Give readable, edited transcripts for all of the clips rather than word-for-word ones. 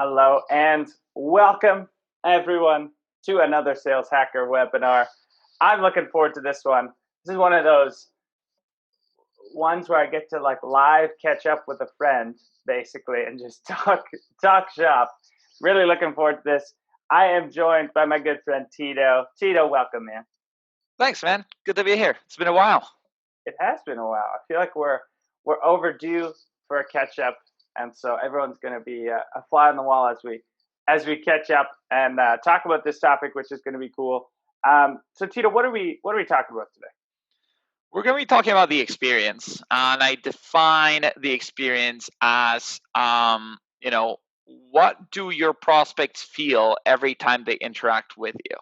Hello and welcome everyone to another Sales Hacker webinar. I'm looking forward to this one. This is one of those ones where I get to live catch up with a friend basically and just talk shop. Really looking forward to this. I am joined by my good friend Tito. Tito, welcome, man. Thanks, man. Good to be here. It's been a while. It has been a while. I feel like we're overdue for a catch up, and so everyone's going to be a fly on the wall as we catch up and talk about this topic, which is going to be cool. So Tito, what are we talking about today? We're going to be talking about the experience, and I define the experience as, what do your prospects feel every time they interact with you,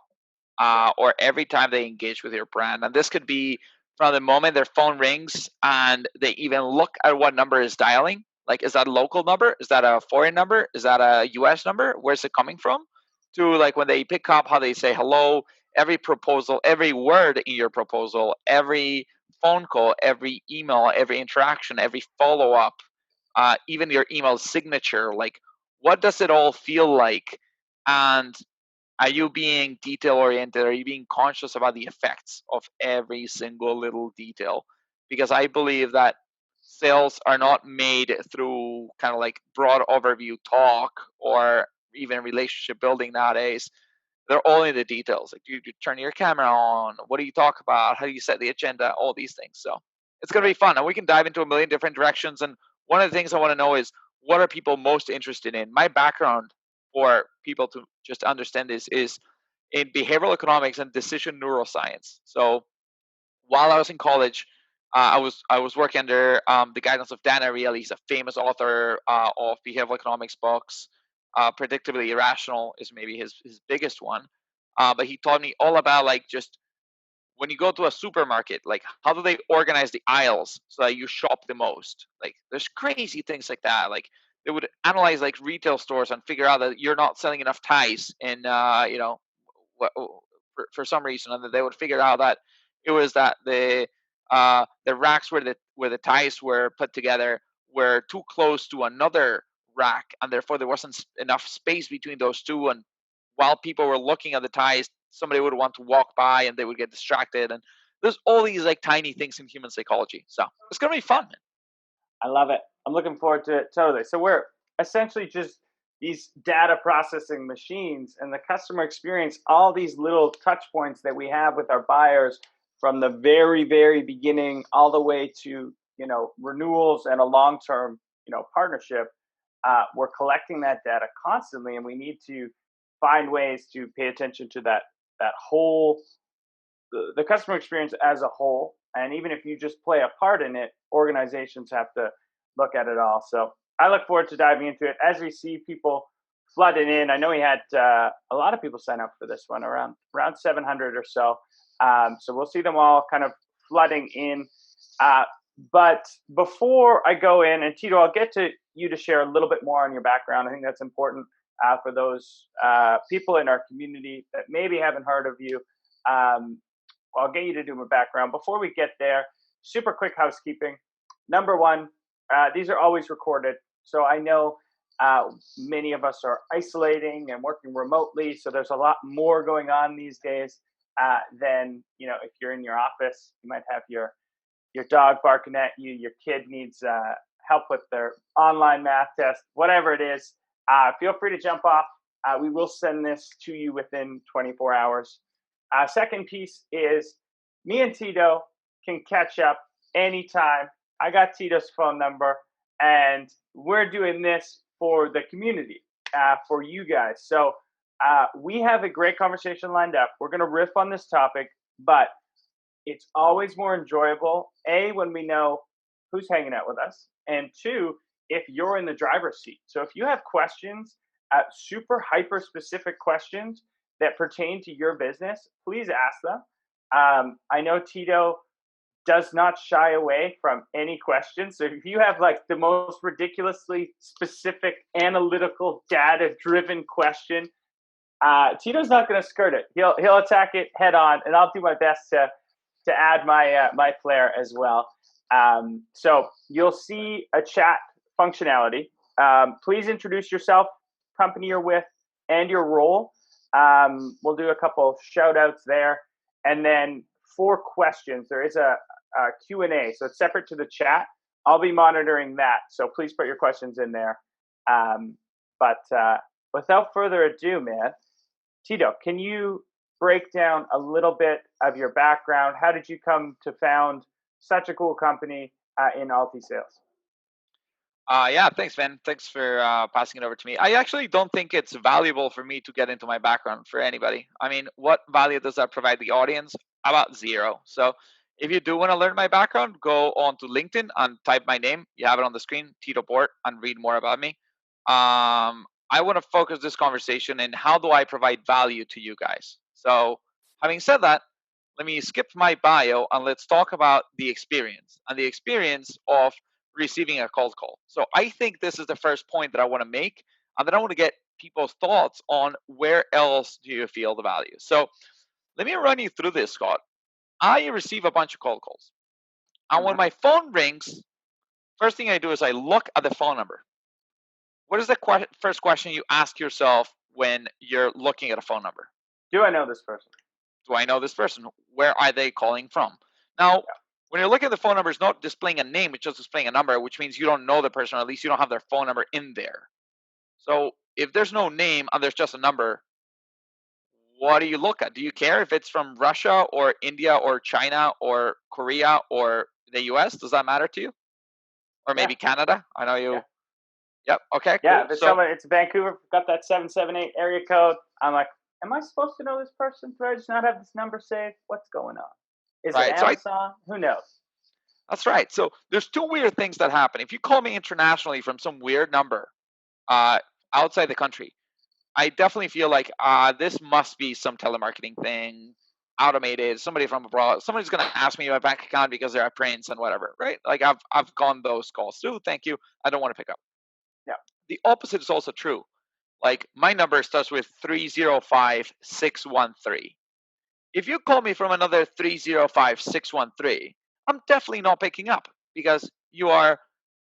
or every time they engage with your brand. And this could be from the moment their phone rings and they even look at what number is dialing. Like, is that a local number? Is that a foreign number? Is that a US number? Where's it coming from? To like when they pick up, how they say hello, every proposal, every word in your proposal, every phone call, every email, every interaction, every follow-up, even your email signature. Like, what does it all feel like? And are you being detail oriented? Are you being conscious about the effects of every single little detail? Because I believe that sales are not made through kind of like broad overview talk or even relationship building nowadays. They're all in the details. Like, do you turn your camera on? What do you talk about? How do you set the agenda? All these things. So it's going to be fun. And we can dive into a million different directions. And one of the things I want to know is, what are people most interested in? My background, for people to just understand this, is in behavioral economics and decision neuroscience. So while I was in college, I was working under the guidance of Dan Ariely. He's a famous author of behavioral economics books. Predictably Irrational is maybe his biggest one. But he taught me all about, like, just when you go to a supermarket, like, how do they organize the aisles so that you shop the most? Like, there's crazy things like that. Like, they would analyze like retail stores and figure out that you're not selling enough ties in for some reason, and that they would figure out that it was that the racks where the ties were put together were too close to another rack, and therefore there wasn't enough space between those two. And while people were looking at the ties, somebody would want to walk by and they would get distracted. And there's all these like tiny things in human psychology. So it's gonna be fun, man. I love it. I'm looking forward to it totally. So we're essentially just these data processing machines, and the customer experience, all these little touch points that we have with our buyers from the very, very beginning all the way to, renewals and a long-term, partnership. We're collecting that data constantly, and we need to find ways to pay attention to that whole the customer experience as a whole. And even if you just play a part in it, organizations have to look at it all. So I look forward to diving into it as we see people flooding in. I know we had a lot of people sign up for this one, around 700 or so. So we'll see them all kind of flooding in. But before I go in, and Tito, I'll get to you to share a little bit more on your background. I think that's important for those people in our community that maybe haven't heard of you. I'll get you to do a background. Before we get there, super quick housekeeping. Number one, these are always recorded. So I know many of us are isolating and working remotely. So there's a lot more going on these days than, if you're in your office. You might have your dog barking at you. Your kid needs help with their online math test, whatever it is. Feel free to jump off. We will send this to you within 24 hours. Second piece is, me and Tito can catch up anytime. I got Tito's phone number, and we're doing this for the community, for you guys. So we have a great conversation lined up. We're going to riff on this topic, but it's always more enjoyable, A, when we know who's hanging out with us, and two, if you're in the driver's seat. So if you have questions, super hyper specific questions that pertain to your business, please ask them. I know Tito does not shy away from any questions. So if you have like the most ridiculously specific, analytical, data-driven question, Tito's not going to skirt it. He'll attack it head on, and I'll do my best to add my flair as well. So you'll see a chat functionality. Please introduce yourself company you're with and your role. We'll do a couple shout outs there. And then 4 questions. There is a Q&A, so it's separate to the chat. I'll be monitoring that, so please put your questions in there. But without further ado, man, Tito, can you break down a little bit of your background? How did you come to found such a cool company in AltiSales? Yeah, thanks, man. Thanks for passing it over to me. I actually don't think it's valuable for me to get into my background for anybody. I mean, what value does that provide the audience? About zero. So if you do want to learn my background, go on to LinkedIn and type my name. You have it on the screen, Tito Bohrt, and read more about me. I want to focus this conversation in how do I provide value to you guys. So having said that, let me skip my bio and let's talk about the experience and the experience of receiving a cold call. So I think this is the first point that I want to make, and then I want to get people's thoughts on where else do you feel the value. So let me run you through this, Scott. I receive a bunch of cold calls, and when my phone rings, first thing I do is I look at the phone number. What is the first question you ask yourself when you're looking at a phone number? Do I know this person? Do I know this person? Where are they calling from? Now, when you're looking at the phone number, it's not displaying a name, it's just displaying a number, which means you don't know the person, or at least you don't have their phone number in there. So if there's no name and there's just a number, what do you look at? Do you care if it's from Russia or India or China or Korea or the US? Does that matter to you? Or maybe Canada? I know you. Yep. Okay. Yeah. Cool. If it's Vancouver, got that 778 area code. I'm like, am I supposed to know this person? Do I just not have this number saved? What's going on? Is it Amazon? Who knows? That's right. So there's 2 weird things that happen. If you call me internationally from some weird number outside the country, I definitely feel like this must be some telemarketing thing, automated, somebody from abroad. Somebody's going to ask me my bank account because they're at Prince and whatever, right? Like I've gone those calls through. Thank you. I don't want to pick up. Yeah. The opposite is also true. Like my number starts with 305613. If you call me from another 305613, I'm definitely not picking up because you are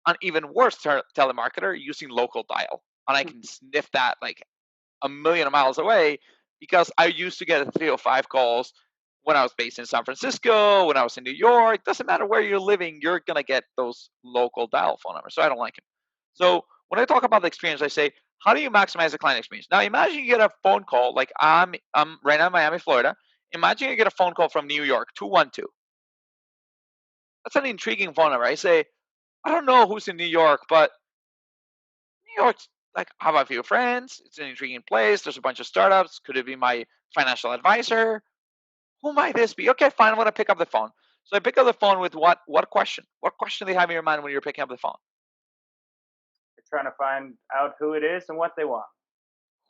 an even worse telemarketer using local dial. And I can sniff that like a million miles away because I used to get 305 calls when I was based in San Francisco, when I was in New York. Doesn't matter where you're living, you're going to get those local dial phone numbers. So I don't like it. So when I talk about the experience, I say, how do you maximize the client experience? Now, imagine you get a phone call, like I'm right now in Miami, Florida. Imagine you get a phone call from New York, 212. That's an intriguing phone number. I say, I don't know who's in New York, but New York's like, I have a few friends. It's an intriguing place. There's a bunch of startups. Could it be my financial advisor? Who might this be? Okay, fine. I'm going to pick up the phone. So I pick up the phone with what question? What question do you have in your mind when you're picking up the phone? You're trying to find out who it is and what they want.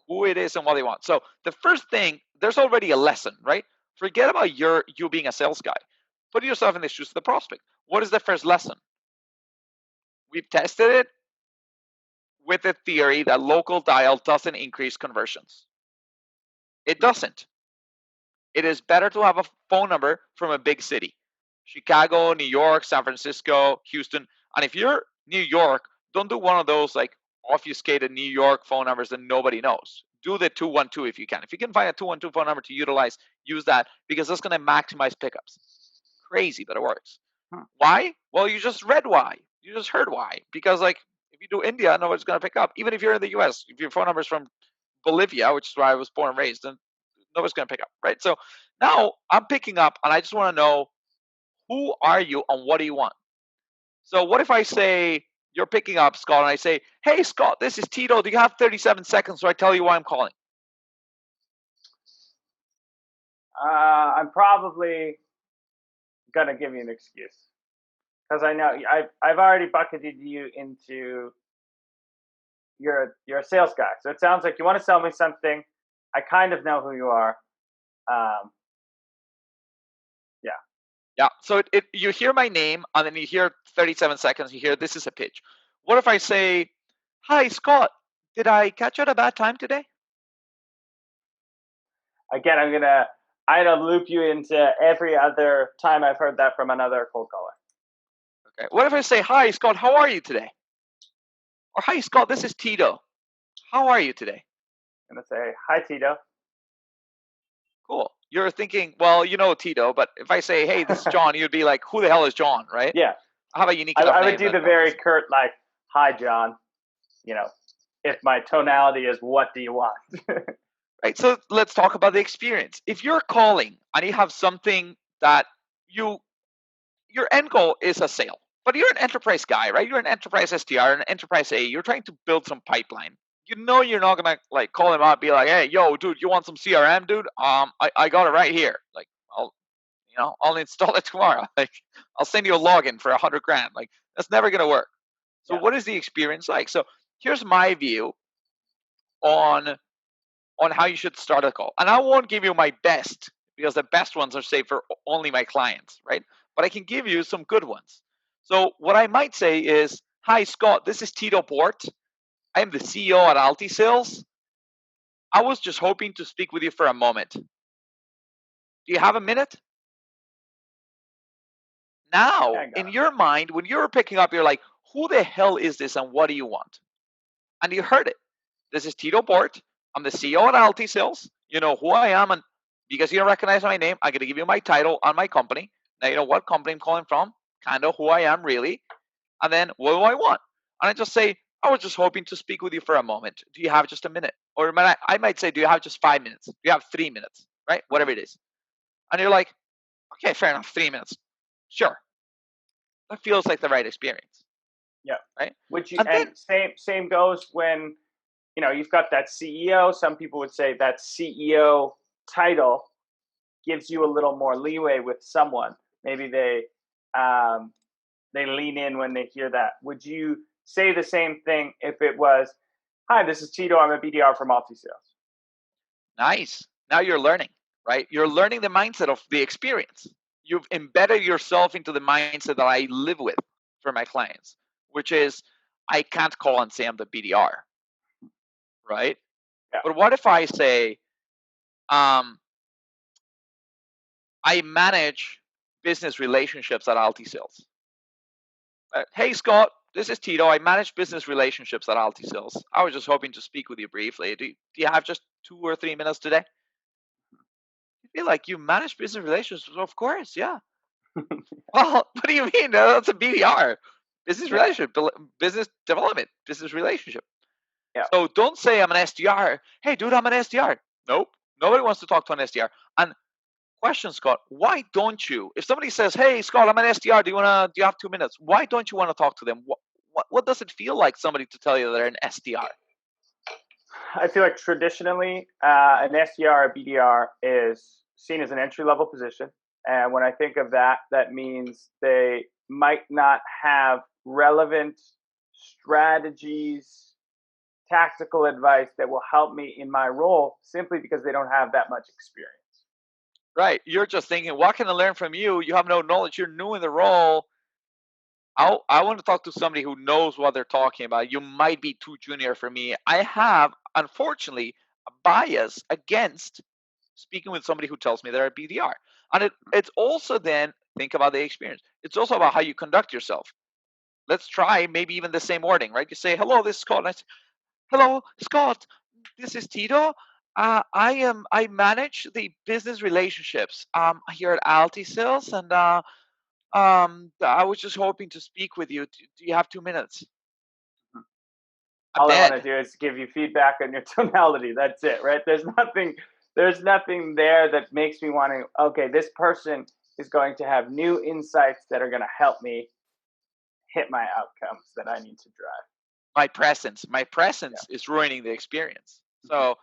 Who it is and what they want. So the first thing, there's already a lesson, right? Forget about you being a sales guy. Put yourself in the shoes of the prospect. What is the first lesson? We've tested it with the theory that local dial doesn't increase conversions. It doesn't. It is better to have a phone number from a big city. Chicago, New York, San Francisco, Houston. And if you're New York, don't do one of those like obfuscated New York phone numbers that nobody knows. Do the 212 if you can. If you can find a 212 phone number to utilize, use that because that's going to maximize pickups. Crazy, but it works. Why? Well, you just read why. You just heard why. Because like if you do India, nobody's going to pick up. Even if you're in the US, if your phone number is from Bolivia, which is where I was born and raised, then nobody's going to pick up, right? So now I'm picking up and I just want to know who are you and what do you want? So what if I say, you're picking up, Scott, and I say, hey, Scott, this is Tito. Do you have 37 seconds so I tell you why I'm calling? I'm probably going to give you an excuse because I know I've already bucketed you into you're a sales guy. So it sounds like you want to sell me something. I kind of know who you are. Yeah. So you hear my name and then you hear 37 seconds. You hear this is a pitch. What if I say, hi, Scott, did I catch you at a bad time today? Again, I'm going to loop you into every other time I've heard that from another cold caller. Okay. What if I say, hi, Scott, how are you today? Or hi, Scott, this is Tito. How are you today? I'm gonna say, "Hi, Tito." Cool. You're thinking, well, you know Tito, but if I say, hey, this is John, you'd be like, who the hell is John, right? Yeah, I have a unique enough I would name do that the that very doesn't. curt, like, "Hi, John." You know, if my tonality is, "What do you want?" Right. So let's talk about the experience. If you're calling and you have something that you your end goal is a sale, but you're an enterprise guy, right? You're an enterprise SDR, an enterprise A. You're trying to build some pipeline. You know you're not gonna like call him out, and be like, hey, yo, dude, you want some CRM, dude? I got it right here. Like, I'll install it tomorrow. Like, I'll send you a login for $100,000. Like, that's never gonna work. So, Yeah, what is the experience like? So, here's my view on how you should start a call. And I won't give you my best because the best ones are saved for only my clients, right? But I can give you some good ones. So what I might say is, hi Scott, this is Tito Bohrt. I am the CEO at AltiSales. I was just hoping to speak with you for a moment. Do you have a minute? yeah, Now, I got in it. your mind, when you're picking up, you're like, who the hell is this and what do you want? And you heard it. This is Tito Bohrt. I'm the CEO at AltiSales. You know who I am, and because you don't recognize my name, I'm gonna give you my title on my company. Now you know what company I'm calling from, kind of who I am really, and then what do I want? And I just say, I was just hoping to speak with you for a moment. Do you have just a minute? Or I might say, do you have just 5 minutes? Do you have 3 minutes? Right? Whatever it is. And you're like, okay, fair enough, 3 minutes. Sure. That feels like the right experience. Yeah. Right? Would you? And then, And same goes when you've got that CEO. Some people would say that CEO title gives you a little more leeway with someone. Maybe um, they lean in when they hear that. Would you say the same thing if it was, "Hi, this is Tito. I'm a BDR from AltiSales." nice. Now you're learning, right? You're learning the mindset of the experience. You've embedded yourself into the mindset that I live with for my clients, which is I can't call and say I'm the BDR, right? Yeah. But what if I say, um, I manage business relationships at AltiSales? Hey, Scott, this is Tito. I manage business relationships at AltiSales. I was just hoping to speak with you briefly. Do you have just 2 or 3 minutes today? I feel like you manage business relationships. Of course, yeah. Well, what do you mean? That's a BDR, business Yeah. relationship, business development, business relationship. Yeah. So don't say I'm an SDR. Hey, dude, I'm an SDR. Nope. Nobody wants to talk to an SDR. And question, Scott, why don't you? If somebody says, "Hey, Scott, I'm an SDR. Do you have 2 minutes?" Why don't you want to talk to them? What does it feel like somebody to tell you they're an SDR? I feel like traditionally, an SDR or BDR is seen as an entry level position. And when I think of that, that means they might not have relevant strategies, tactical advice that will help me in my role simply because they don't have that much experience. Right. You're just thinking, what can I learn from you? You have no knowledge. You're new in the role. I want to talk to somebody who knows what they're talking about. You might be too junior for me. I have, unfortunately, a bias against speaking with somebody who tells me they're a BDR. And it's also then, think about the experience. It's also about how you conduct yourself. Let's try maybe even the same wording, right? You say, hello, this is Scott. And I say, hello, Scott. This is Tito. I manage the business relationships here at AltiSales, and I was just hoping to speak with you. Do you have 2 minutes? I'm All I want to dead. do is give you feedback on your tonality. That's it, right? There's nothing there that makes me want to, okay, this person is going to have new insights that are going to help me hit my outcomes that I need to drive. My presence is ruining the experience. So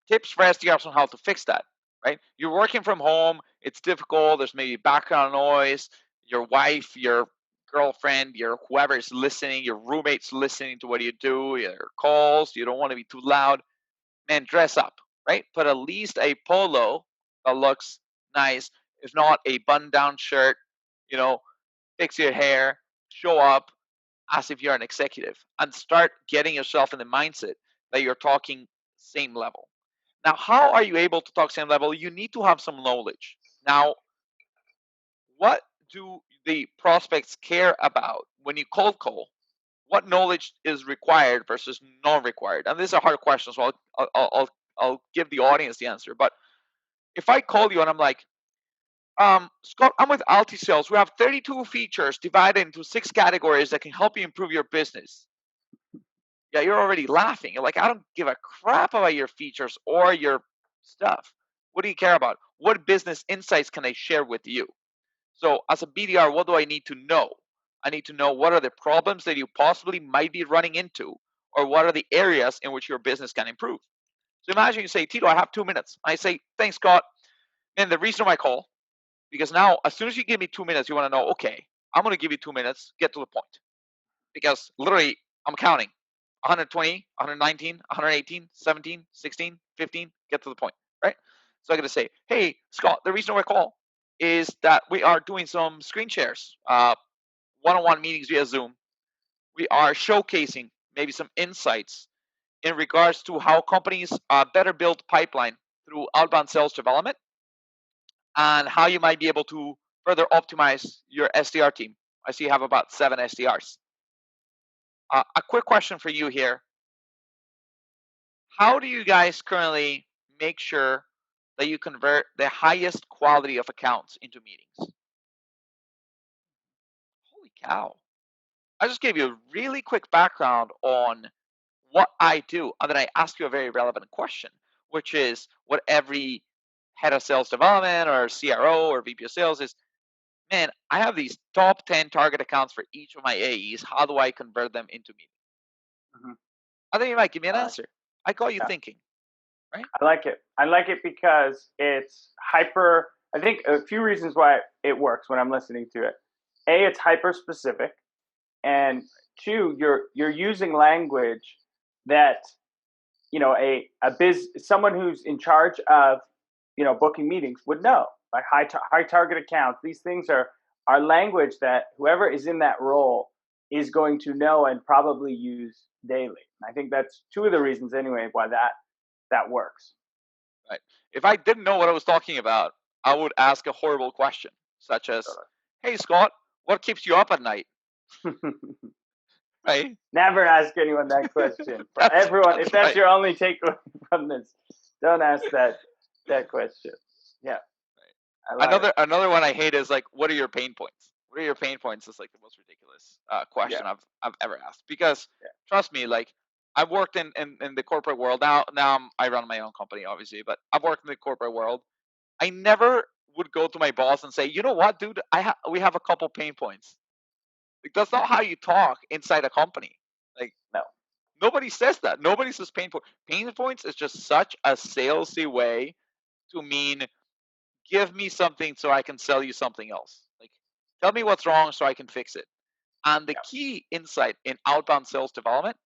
tips for SDRs on how to fix that, right? You're working from home, it's difficult, there's maybe background noise, your wife, your girlfriend, your whoever is listening, your roommate's listening to what you do, your calls, you don't want to be too loud. Man, dress up, right? Put at least a polo that looks nice, if not a button down shirt, you know, fix your hair, show up as if you're an executive, and start getting yourself in the mindset that you're talking same level. Now, how are you able to talk same level? You need to have some knowledge. Now, what do the prospects care about when you cold call? what knowledge is required versus not required? And this is a hard question, so I'll give the audience the answer. But if I call you and I'm like, Scott, I'm with AltiSales. We have 32 features divided into 6 categories that can help you improve your business. Yeah, you're already laughing. You're like, I don't give a crap about your features or your stuff. What do you care about? What business insights can I share with you? So as a BDR, what do I need to know? I need to know what are the problems that you possibly might be running into, or what are the areas in which your business can improve. So imagine you say, Tito, I have 2 minutes. I say, thanks, Scott. And the reason I call, because now as soon as you give me 2 minutes, you want to know, okay, I'm going to give you 2 minutes, get to the point. Because literally, I'm counting 120, 119, 118, 17, 16, 15, get to the point, right? So I'm going to say, hey, Scott, the reason I call is that we are doing some screen shares, one-on-one meetings via Zoom. We are showcasing maybe some insights in regards to how companies better build pipeline through outbound sales development and how you might be able to further optimize your SDR team. I see you have about 7 SDRs. A quick question for you here. How do you guys currently make sure that you convert the highest quality of accounts into meetings? Holy cow. I just gave you a really quick background on what I do, and then I ask you a very relevant question, which is what every head of sales development or CRO or VP of sales is, man, I have these top 10 target accounts for each of my AEs. How do I convert them into meetings? Mm-hmm. I think you might give me an answer. I got you thinking, right? I like it. I like it because it's hyper. I think a few reasons why it works when I'm listening to it. A, it's hyper specific, and two, you're using language that someone who's in charge of booking meetings would know, like high target accounts. These things are language that whoever is in that role is going to know and probably use daily. I think that's two of the reasons anyway why that works. Right. If I didn't know what I was talking about, I would ask a horrible question, such as, "Hey Scott, what keeps you up at night?" Right? Never ask anyone that question. For everyone, if that's right. your only takeaway from this, don't ask that question. Yeah. Right. Another one I hate is like, what are your pain points? What are your pain points? Is like the most ridiculous question I've ever asked. Because trust me, like I've worked in the corporate world. Now I run my own company, obviously, but I've worked in the corporate world. I never would go to my boss and say, you know what, dude, we have a couple pain points. Like that's not how you talk inside a company. Like no. Nobody says that. Nobody says pain points. Pain points is just such a salesy way to mean give me something so I can sell you something else. Like tell me what's wrong so I can fix it. And the key insight in outbound sales development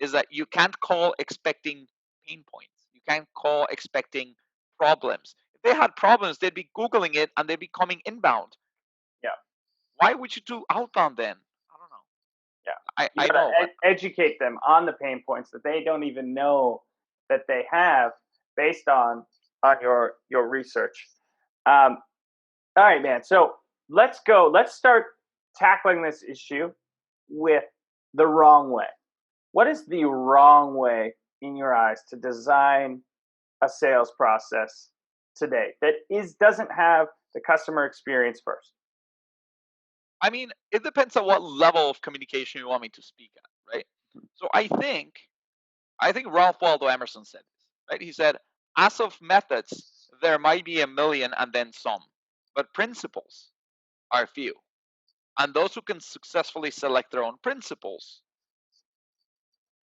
is that you can't call expecting pain points. You can't call expecting problems. If they had problems, they'd be Googling it and they'd be coming inbound. Yeah. Why would you do outbound then? I don't know. Yeah. I know. Educate them on the pain points that they don't even know that they have based on your research. All right, man. So let's go. Let's start tackling this issue with the wrong way. What is the wrong way in your eyes to design a sales process today that doesn't have the customer experience first? I mean, it depends on what level of communication you want me to speak at, right? So I think Ralph Waldo Emerson said this, right? He said, as of methods, there might be a million and then some, but principles are few. And those who can successfully select their own principles,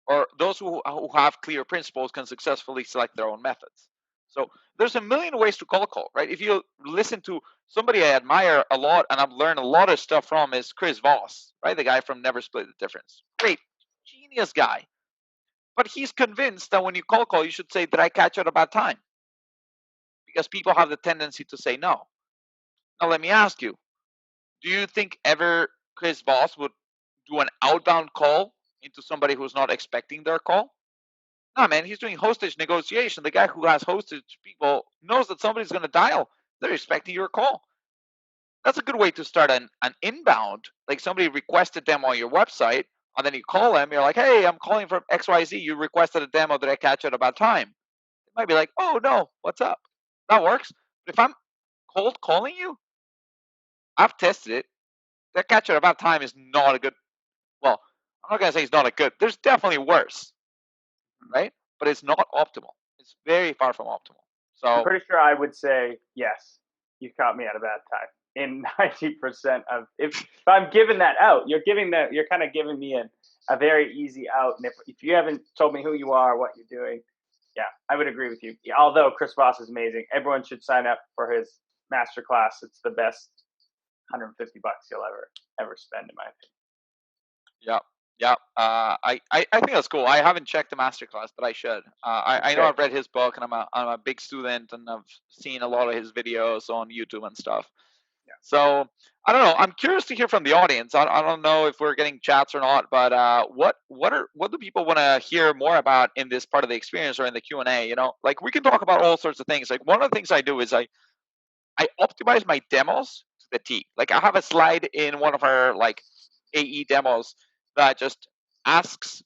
or those who have clear principles can successfully select their own methods. So there's a million ways to cold call, right? If you listen to somebody I admire a lot and I've learned a lot of stuff from is Chris Voss, right? The guy from Never Split the Difference. Great, genius guy. But he's convinced that when you cold call, you should say, did I catch you at a bad time? Because people have the tendency to say no. Now let me ask you, do you think ever Chris Voss would do an outbound call into somebody who's not expecting their call? No, man, he's doing hostage negotiation. The guy who has hostage people knows that somebody's going to dial. They're expecting your call. That's a good way to start an inbound. Like somebody requested them on your website. And then you call them, you're like, hey, I'm calling from XYZ. You requested a demo. Did I catch it about time? They might be like, oh, no, what's up? That works. But if I'm cold calling you, I've tested it. That catch it about time is not a good, well, I'm not going to say it's not a good. There's definitely worse, right? But it's not optimal. It's very far from optimal. I'm So, pretty sure I would say yes. You caught me at a bad time. In 90% of if I'm giving that out, you're kind of giving me a very easy out. And if you haven't told me who you are, what you're doing, yeah, I would agree with you. Although Chris Voss is amazing, everyone should sign up for his masterclass. It's the best $150 you'll ever spend, in my opinion. yeah. Yeah, I think that's cool. I haven't checked the masterclass, but I should. I know I've read his book, and I'm a big student, and I've seen a lot of his videos on YouTube and stuff. Yeah. So I don't know. I'm curious to hear from the audience. I don't know if we're getting chats or not, but what do people want to hear more about in this part of the experience or in the Q&A? You know, like we can talk about all sorts of things. Like one of the things I do is I optimize my demos to the T. Like I have a slide in one of our like AE demos that just asks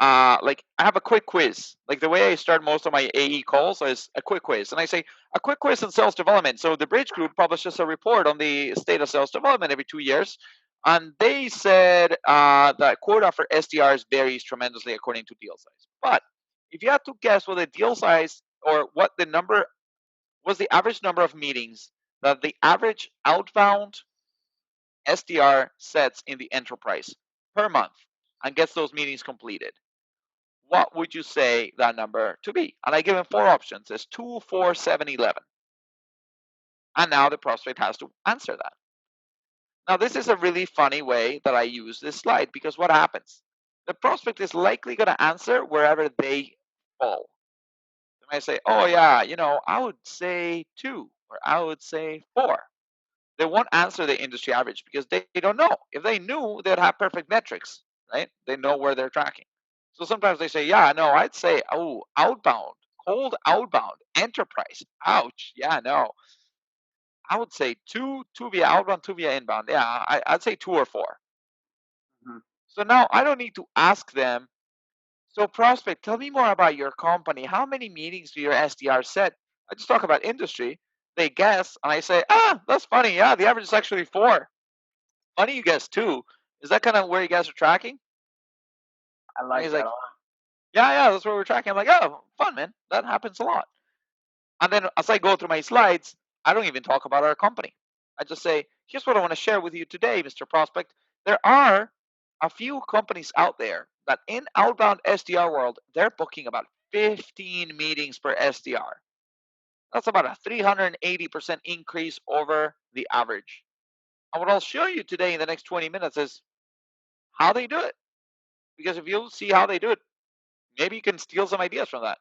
like I have a quick quiz. Like the way I start most of my AE calls is a quick quiz. And I say a quick quiz in sales development. So the Bridge Group publishes a report on the state of sales development every 2 years. And they said that quota for SDRs varies tremendously according to deal size. But if you had to guess what the deal size or what the number was, the average number of meetings that the average outbound SDR sets in the enterprise per month and gets those meetings completed, what would you say that number to be? And I give him 4 options. It's 2, 4, 7, 11. And now the prospect has to answer that. Now, this is a really funny way that I use this slide because what happens? The prospect is likely going to answer wherever they fall. They might say, oh, yeah, you know, I would say 2 or I would say 4. They won't answer the industry average because they don't know. If they knew, they'd have perfect metrics, right? They know where they're tracking. So sometimes they say, yeah, no, I'd say, oh, outbound, cold outbound, enterprise. Ouch. Yeah, no. I would say two via outbound, 2 via inbound. Yeah, I'd say 2 or 4. Mm-hmm. So now I don't need to ask them, so prospect, tell me more about your company. How many meetings do your SDR set? I just talk about industry. They guess, and I say, that's funny. Yeah, the average is actually 4. Funny you guess 2. Is that kind of where you guys are tracking? I like that like, a lot. yeah, that's where we're tracking. I'm like, oh, fun, man. That happens a lot. And then as I go through my slides, I don't even talk about our company. I just say, here's what I want to share with you today, Mr. Prospect. There are a few companies out there that in outbound SDR world, they're booking about 15 meetings per SDR. That's about a 380% increase over the average. And what I'll show you today in the next 20 minutes is how they do it. Because if you'll see how they do it, maybe you can steal some ideas from that.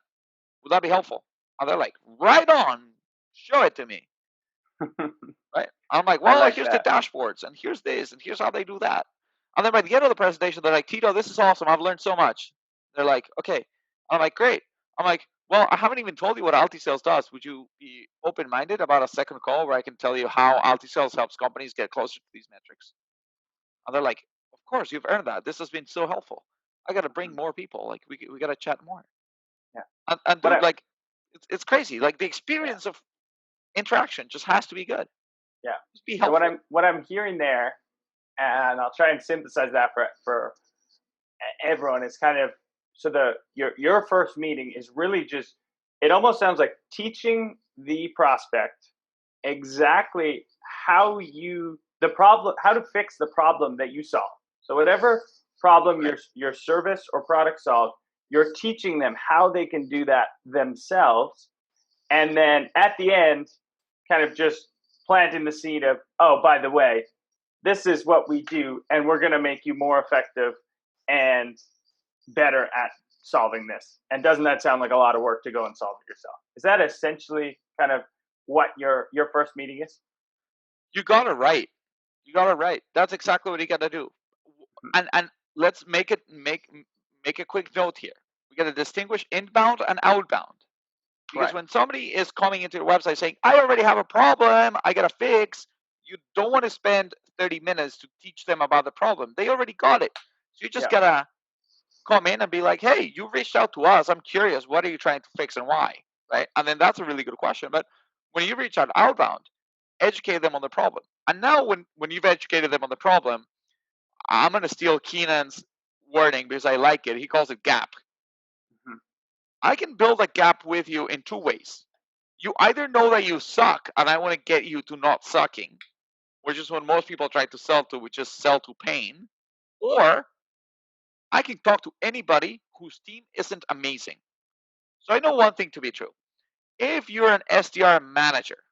Would that be helpful? And they're like, right on, show it to me. Right? I'm like, well, here's the dashboards, and here's this, and here's how they do that. And then by the end of the presentation, they're like, Tito, this is awesome. I've learned so much. They're like, okay. I'm like, great. I'm like, well, I haven't even told you what AltiSales does. Would you be open-minded about a second call where I can tell you how AltiSales helps companies get closer to these metrics? And they're like, of course, you've earned that. This has been so helpful. I got to bring more people. Like, we got to chat more. Yeah. And dude, like, it's crazy. Like, the experience of interaction just has to be good. Yeah. Just be helpful. So what I'm hearing there, and I'll try and synthesize that for everyone, is kind of, so your first meeting is really just, it almost sounds like teaching the prospect exactly how to fix the problem that you solve. So whatever problem your service or product solves, you're teaching them how they can do that themselves. And then at the end, kind of just planting the seed of, oh, by the way, this is what we do, and we're going to make you more effective and better at solving this. And doesn't that sound like a lot of work to go and solve it yourself? Is that essentially kind of what your first meeting is? You got it right. You got it right. That's exactly what you got to do. And let's make a quick note here. We got to distinguish inbound and outbound. Because when somebody is coming into your website saying, I already have a problem, I got to fix, you don't want to spend 30 minutes to teach them about the problem. They already got it. So You just Yeah. gotta come in and be like, hey, you reached out to us. I'm curious. What are you trying to fix and why? Right? And then that's a really good question. But when you reach out outbound, educate them on the problem. And now when you've educated them on the problem, I'm going to steal Keenan's wording because I like it. He calls it gap. Mhm. I can build a gap with you in two ways. You either know that you suck and I want to get you to not sucking, which is what most people try to sell to, which is sell to pain, or I can talk to anybody whose team isn't amazing. So I know one thing to be true. If you're an SDR manager,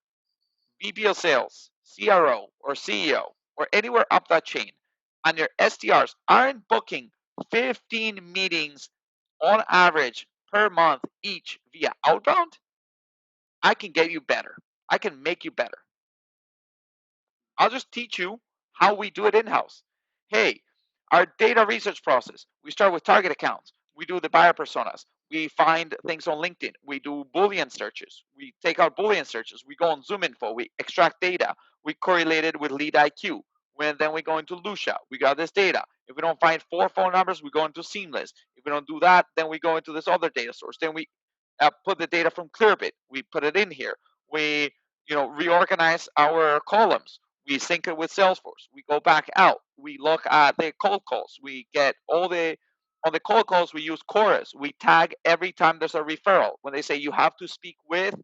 VP of sales, CRO, or CEO, or anywhere up that chain, and your SDRs aren't booking 15 meetings on average per month each via outbound, I can get you better. I can make you better. I'll just teach you how we do it in-house. Hey, our data research process, we start with target accounts. We do the buyer personas. We find things on LinkedIn. We do Boolean searches. We take out Boolean searches. We go on Zoom Info. We extract data. We correlate it with Lead IQ. Then we go into Lucia. We got this data. If we don't find 4 phone numbers, we go into Seamless. If we don't do that, then we go into this other data source. Then we put the data from Clearbit. We put it in here. We reorganize our columns. We sync it with Salesforce. We go back out. We look at the cold calls. We get on the cold calls, we use Chorus. We tag every time there's a referral. When they say you have to speak with,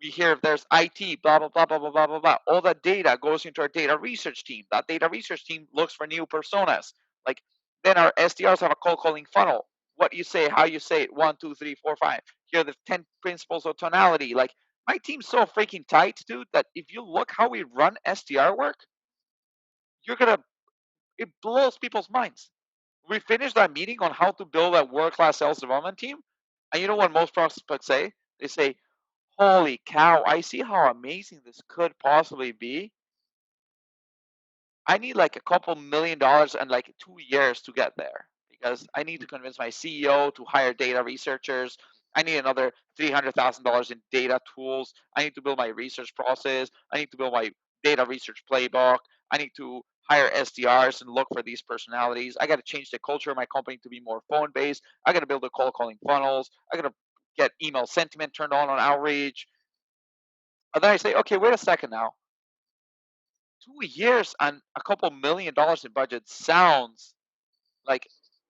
we hear if there's IT, blah, blah, blah, blah, blah, blah, blah, blah. All that data goes into our data research team. That data research team looks for new personas. Like, then our SDRs have a cold calling funnel. What you say, how you say it, 1, 2, 3, 4, 5. Here are the 10 principles of tonality. Like, my team's so freaking tight, dude, that if you look how we run SDR work, it blows people's minds. We finished that meeting on how to build a world-class sales development team. And you know what most prospects say? They say, holy cow, I see how amazing this could possibly be. I need like a couple $1,000,000 and like 2 years to get there because I need to convince my CEO to hire data researchers. I need another $300,000 in data tools. I need to build my research process. I need to build my data research playbook. I need to hire SDRs and look for these personalities. I got to change the culture of my company to be more phone based. I got to build the cold calling funnels. I got to get email sentiment turned on outreach. And then I say, okay, wait a second now. 2 years and a couple $1,000,000 in budget sounds like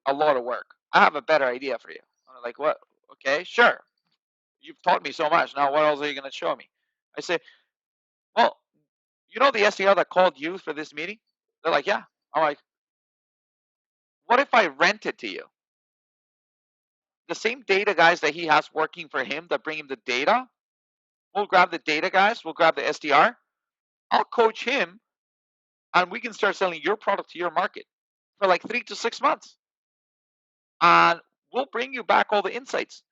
a lot of work. I have a better idea for you. I'm like, what? Okay, sure. You've taught me so much. Now, what else are you going to show me? I say, well, you know the SDR that called you for this meeting? They're like, yeah. I'm like, what if I rent it to you? The same data guys that he has working for him that bring him the data, we'll grab the data guys, we'll grab the SDR. I'll coach him, and we can start selling your product to your market for like 3 to 6 months. And we'll bring you back all the insights.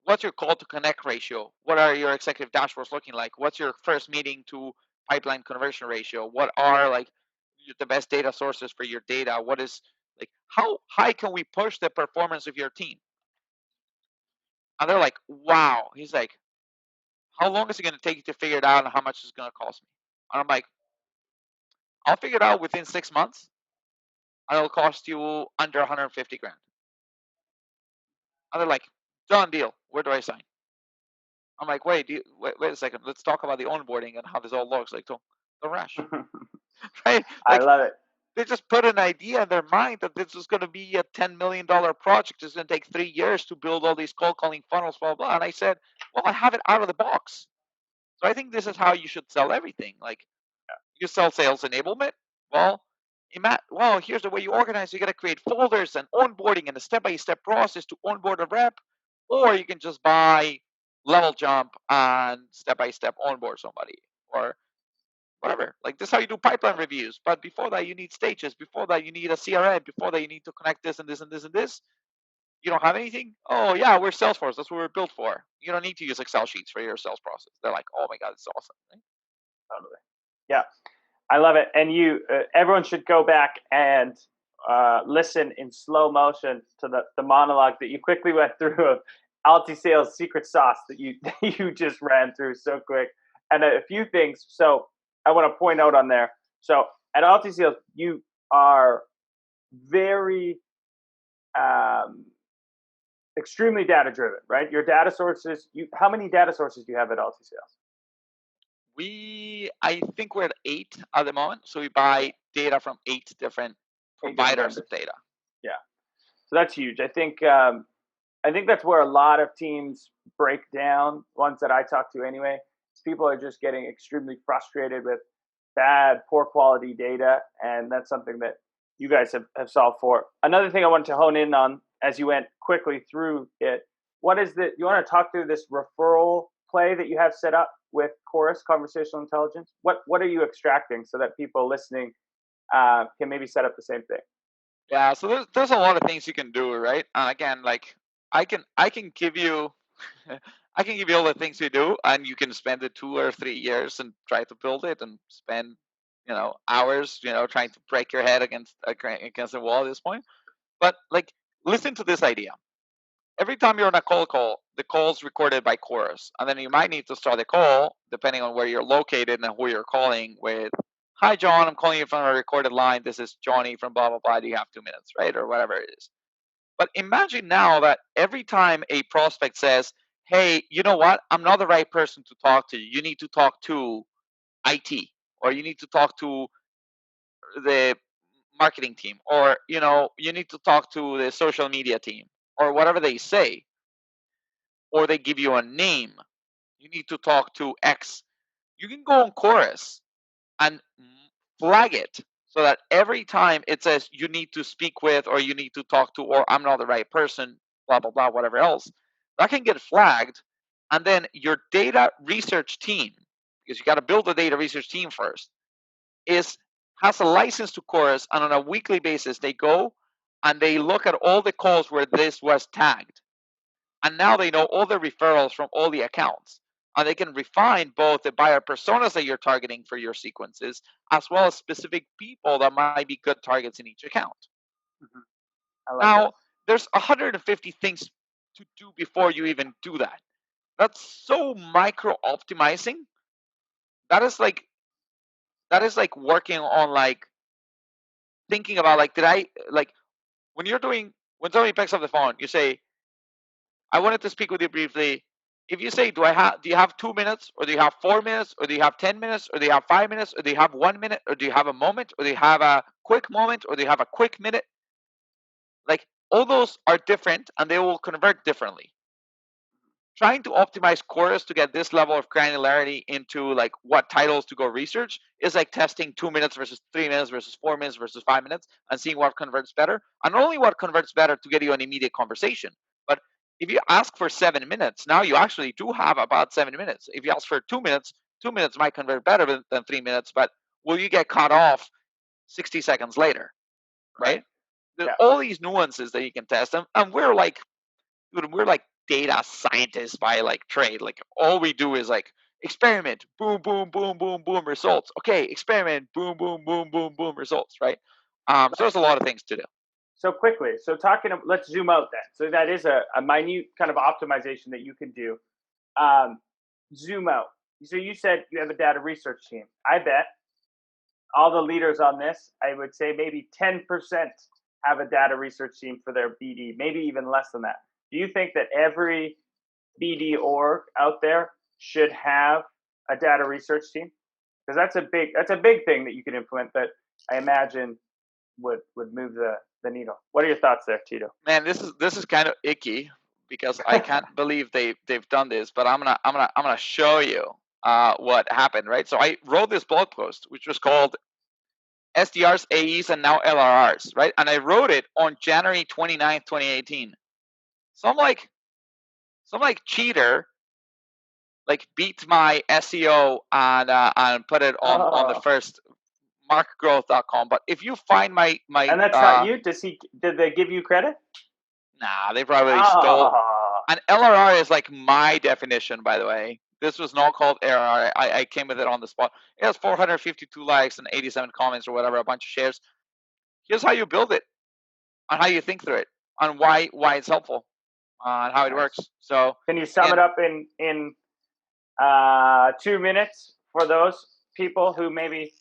What's your call to connect ratio? What are your executive dashboards looking like? What's your first meeting to pipeline conversion ratio? What are like the best data sources for your data? What is like how high can we push the performance of your team? And they're like, wow. He's like, how long is it going to take you to figure it out and how much is it going to cost me? And I'm like, I'll figure it out within 6 months and it'll cost you under 150 grand. And they're like, done deal. Where do I sign? I'm like, wait a second. Let's talk about the onboarding and how this all looks. Like, don't rush, right? I Like, love it. they just put an idea in their mind that this is going to be a $10 million project. It's going to take 3 years to build all these cold calling funnels, blah, blah. And I said, well, I have it out of the box. So I think this is how you should sell everything. Like, you sell sales enablement. Well, here's the way you organize. You got to create folders and onboarding and a step-by-step process to onboard a rep, or you can just buy level jump and step-by-step onboard somebody, or whatever. Like, this is how you do pipeline reviews. But before that, you need stages. Before that, you need a CRM. Before that, you need to connect this and this and this and this. You don't have anything? Oh yeah, we're Salesforce. That's what we're built for. You don't need to use Excel sheets for your sales process. They're like, oh my god, it's awesome. Right? Totally. Yeah. I love it. And everyone should go back and listen in slow motion to the monologue that you quickly went through of AltiSales secret sauce that you just ran through so quick. And a few things. So I want to point out on there. So at AltiSales, you are very extremely data driven, right? Your data sources. How many data sources do you have at AltiSales? I think we're at 8 at the moment. So we buy data from 8 different 8 different providers of vendors. data. Yeah, so that's huge. I think that's where a lot of teams break down. Ones that I talk to anyway, people are just getting extremely frustrated with bad, poor quality data, and that's something that you guys have solved for. Another thing I wanted to hone in on as you went quickly through it, what is the, you want to talk through this referral play that you have set up with Chorus Conversational Intelligence? What are you extracting so that people listening can maybe set up the same thing? Yeah, so there's a lot of things you can do, right? And again, like I can give you I can give you all the things we do, and you can spend the 2 or 3 years and try to build it, and spend hours trying to break your head against the wall at this point. But like, listen to this idea. Every time you're on a call, the call's recorded by Chorus, and then you might need to start the call depending on where you're located and who you're calling with. Hi, John. I'm calling you from a recorded line. This is Johnny from blah blah blah. Do you have 2 minutes, right, or whatever it is? But imagine now that every time a prospect says, "Hey, you know what? I'm not the right person to talk to. You need to talk to IT, or you need to talk to the marketing team, or you need to talk to the social media team," or whatever they say, or they give you a name. You need to talk to X. You can go on Chorus and flag it so that every time it says you need to speak with, or you need to talk to, or I'm not the right person, blah, blah, blah, whatever else, that can get flagged. And then your data research team, because you got to build the data research team first, has a license to Chorus, and on a weekly basis, they go and they look at all the calls where this was tagged. And now they know all the referrals from all the accounts. And they can refine both the buyer personas that you're targeting for your sequences, as well as specific people that might be good targets in each account. Mm-hmm. I like Now, it. there's 150 things to do before you even do that. That's so micro optimizing. That is like working on, like, thinking about, like, did I, like, when somebody picks up the phone, you say, I wanted to speak with you briefly. If you say, do you have 2 minutes, or do you have 4 minutes, or do you have 10 minutes, or do you have 5 minutes, or do you have 1 minute, or do you have a moment, or do you have a quick moment, or do you have a quick minute? Like, all those are different, and they will convert differently. Trying to optimize Chorus to get this level of granularity into, like, what titles to go research is like testing 2 minutes versus 3 minutes versus 4 minutes versus 5 minutes, and seeing what converts better. And not only what converts better to get you an immediate conversation, but if you ask for 7 minutes, now you actually do have about 7 minutes. If you ask for 2 minutes, 2 minutes might convert better than 3 minutes, but will you get cut off 60 seconds later, right? There's Yeah. all these nuances that you can test, and we're like data scientists by, like, trade. Like, all we do is, like, experiment, boom, boom, boom, boom, boom, results. Okay, experiment, boom, boom, boom, boom, boom, results, right? So there's a lot of things to do. So quickly, let's zoom out then. So that is a minute kind of optimization that you can do. Zoom out. So you said you have a data research team. I bet all the leaders on this, I would say maybe 10% have a data research team for their BD, maybe even less than that. Do you think that every BD org out there should have a data research team? Because that's a big thing that you can implement that I imagine would move the needle. What are your thoughts there, Tito? Man, this is kind of icky, because I can't believe they've done this. But I'm gonna show you what happened, right? So I wrote this blog post, which was called SDRs, AEs, and now LRRs, right? And I wrote it on January 29th, 2018. Some like cheater, like, beat my SEO and put it on the first markgrowth.com. But if you find my and that's not you. Did they give you credit? Nah, they probably stole. And LRR is like my definition, by the way. This was not called ARR. I came with it on the spot. It has 452 likes and 87 comments or whatever, a bunch of shares. Here's how you build it, and how you think through it, and why it's helpful, and how it works. So can you sum it up in 2 minutes for those people who maybe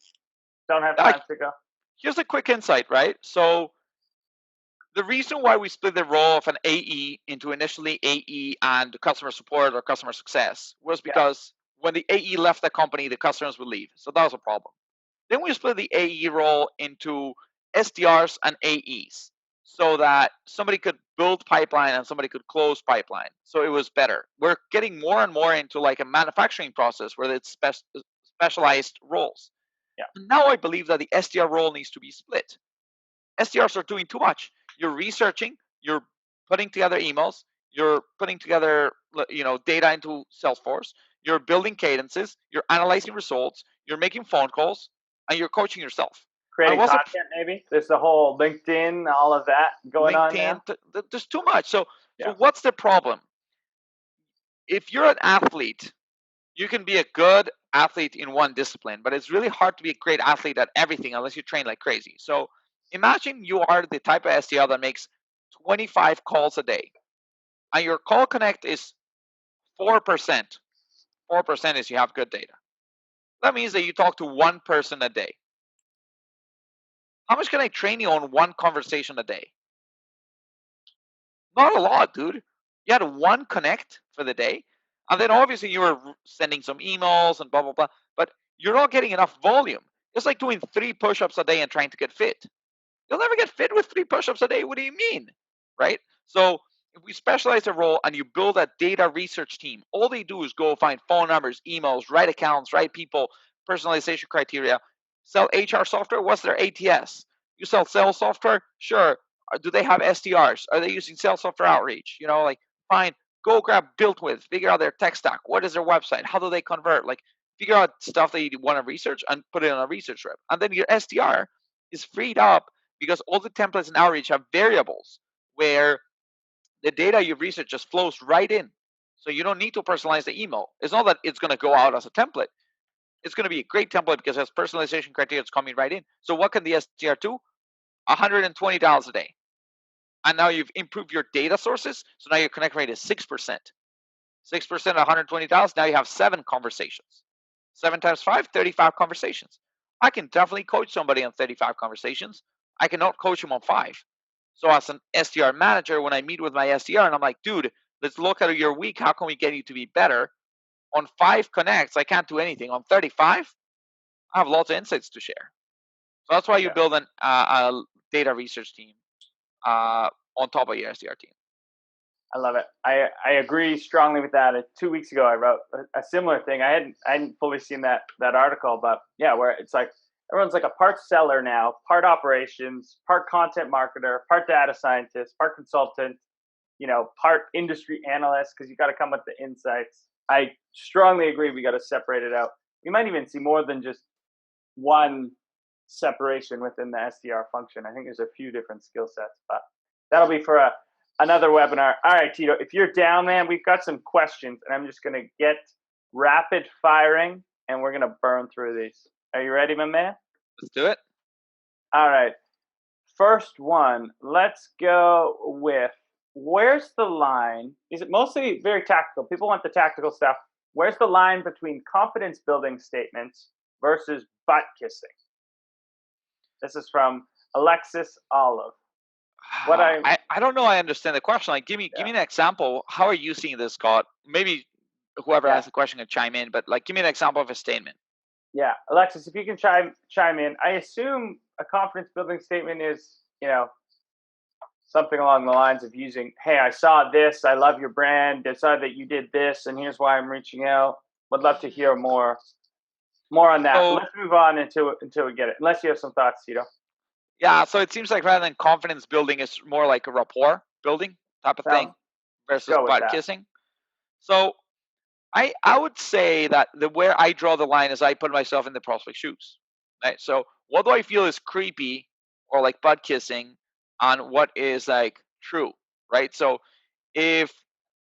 don't have time to go? Here's a quick insight, right? So The reason why we split the role of an AE into initially AE and customer support or customer success was Yeah. because when the AE left the company, the customers would leave. So that was a problem. Then we split the AE role into SDRs and AEs so that somebody could build pipeline and somebody could close pipeline. So it was better. We're getting more and more into like a manufacturing process where it's specialized roles. Yeah. And now I believe that the SDR role needs to be split. SDRs are doing too much. You're researching, you're putting together emails, you're putting together data into Salesforce, you're building cadences, you're analyzing results, you're making phone calls, and you're coaching yourself. Creating content, maybe. There's the whole LinkedIn, all of that going on now. There's too much. So Yeah. what's the problem? If you're an athlete, you can be a good athlete in one discipline, but it's really hard to be a great athlete at everything unless you train like crazy. So imagine you are the type of SDR that makes 25 calls a day, and your call connect is 4%. 4% is you have good data. That means that you talk to one person a day. How much can I train you on one conversation a day? Not a lot, dude. You had one connect for the day, and then obviously you were sending some emails and blah, blah, blah, but you're not getting enough volume. It's like doing 3 push-ups a day and trying to get fit. You'll never get fit with 3 push-ups a day. What do you mean? Right? So if we specialize a role and you build a data research team, all they do is go find phone numbers, emails, right accounts, right people, personalization criteria. Sell HR software? What's their ATS? You sell sales software? Sure. Do they have SDRs? Are they using sales software outreach? Fine. Go grab Built With, figure out their tech stack. What is their website? How do they convert? Figure out stuff that you want to research and put it on a research rep. And then your SDR is freed up because all the templates in outreach have variables where the data you've researched just flows right in. So you don't need to personalize the email. It's not that it's going to go out as a template. It's going to be a great template because it has personalization criteria that's coming right in. So what can the SDR do? $120 a day. And now you've improved your data sources. So now your connect rate is 6%. 6% of $120. Now you have 7 conversations. 7 times 5, 35 conversations. I can definitely coach somebody on 35 conversations. I cannot coach them on 5. So as an SDR manager, when I meet with my SDR and I'm like, dude, let's look at your week. How can we get you to be better? On 5 connects, I can't do anything. On 35, I have lots of insights to share. So that's why you build a data research team on top of your SDR team. I love it. I agree strongly with that. 2 weeks ago, I wrote a similar thing. I hadn't fully seen that article, but yeah, where it's like everyone's like a part seller now, part operations, part content marketer, part data scientist, part consultant, part industry analyst, because you got to come with the insights. I strongly agree. We got to separate it out. We might even see more than just one separation within the SDR function. I think there's a few different skill sets, but that'll be for another webinar. All right, Tito, if you're down, man, we've got some questions, and I'm just going to get rapid firing, and we're going to burn through these. Are you ready, my man? Let's do it. All right. First one, let's go with, where's the line? Is it mostly very tactical? People want the tactical stuff. Where's the line between confidence building statements versus butt kissing? This is from Alexis Olive. I don't know. I understand the question. Give me an example. How are you seeing this, Scott? Maybe whoever asked the question can chime in, but give me an example of a statement. Yeah, Alexis, if you can chime in. I assume a confidence building statement is, something along the lines of using, hey, I saw this, I love your brand, I saw that you did this, and here's why I'm reaching out. Would love to hear more on that. So, let's move on until we get it. Unless you have some thoughts, Tito. Yeah, so it seems like rather than confidence building, it's more like a rapport building type of thing versus butt kissing. So I would say that where I draw the line is I put myself in the prospect shoes. Right? So what do I feel is creepy or like butt kissing on what is true, right? So if,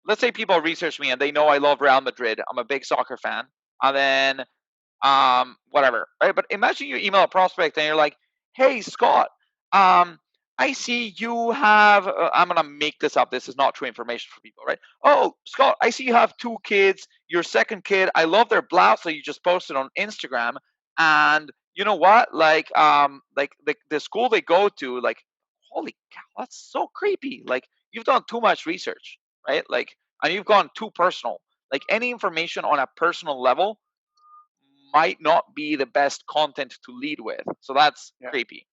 let's say people research me and they know I love Real Madrid, I'm a big soccer fan, and then whatever, right? But imagine you email a prospect and you're like, hey, Scott, I see you have, I'm going to make this up. This is not true information for people, right? Oh, Scott, I see you have 2 kids. Your second kid, I love their blouse that you just posted on Instagram. And you know what? The school they go to, holy cow, that's so creepy. Like, you've done too much research, right? Like, and you've gone too personal. Like, any information on a personal level might not be the best content to lead with. So that's creepy.